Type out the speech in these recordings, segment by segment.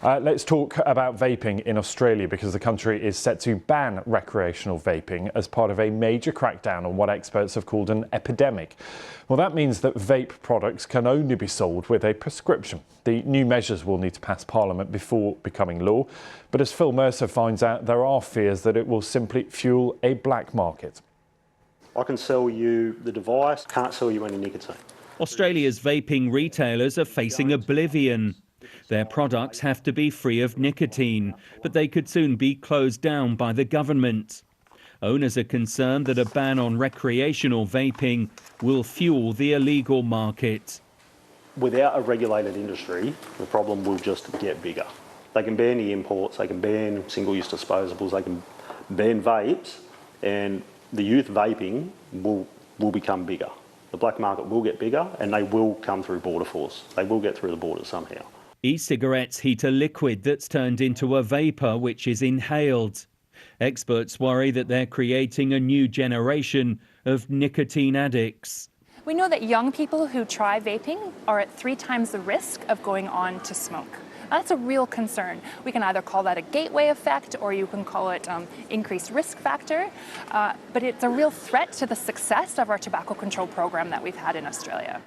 Let's talk about vaping in Australia, because the country is set to ban recreational vaping as part of a major crackdown on what experts have called an epidemic. Well, that means that vape products can only be sold with a prescription. The new measures will need to pass Parliament before becoming law. But as Phil Mercer finds out, there are fears that it will simply fuel a black market. I can sell you the device, can't sell you any nicotine. Australia's vaping retailers are facing oblivion. Their products have to be free of nicotine, but they could soon be closed down by the government. Owners are concerned that a ban on recreational vaping will fuel the illegal market. Without a regulated industry, the problem will just get bigger. They can ban the imports, they can ban single-use disposables, they can ban vapes, and the youth vaping will become bigger. The black market will get bigger, and they will come through border force. They will get through the border somehow. E-cigarettes heat a liquid that's turned into a vapour which is inhaled. Experts worry that they're creating a new generation of nicotine addicts. We know that young people who try vaping are at 3 times the risk of going on to smoke. That's a real concern. We can either call that a gateway effect, or you can call it increased risk factor. But it's a real threat to the success of our tobacco control program that we've had in Australia.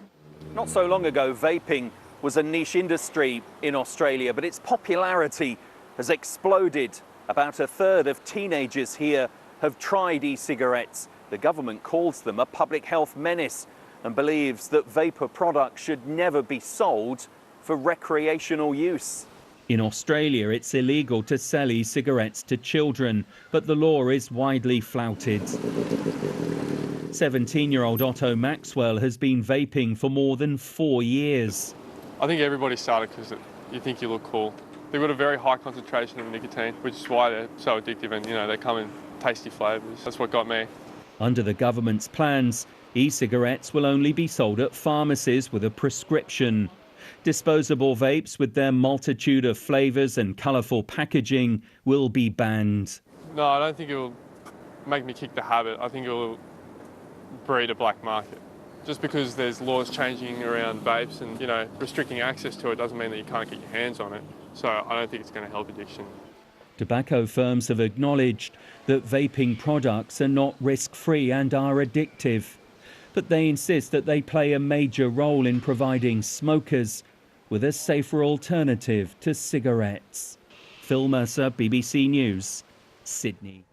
Not so long ago, vaping was a niche industry in Australia, but its popularity has exploded. About a third of teenagers here have tried e-cigarettes. The government calls them a public health menace and believes that vapor products should never be sold for recreational use. In Australia, it's illegal to sell e-cigarettes to children, but the law is widely flouted. 17-year-old Otto Maxwell has been vaping for more than 4 years. I think everybody started because you think you look cool. They've got a very high concentration of nicotine, which is why they're so addictive, and they come in tasty flavours. That's what got me. Under the government's plans, e-cigarettes will only be sold at pharmacies with a prescription. Disposable vapes with their multitude of flavours and colourful packaging will be banned. No, I don't think it will make me kick the habit. I think it will breed a black market. Just because there's laws changing around vapes and, restricting access to it doesn't mean that you can't get your hands on it. So I don't think it's going to help addiction. Tobacco firms have acknowledged that vaping products are not risk-free and are addictive. But they insist that they play a major role in providing smokers with a safer alternative to cigarettes. Phil Mercer, BBC News, Sydney.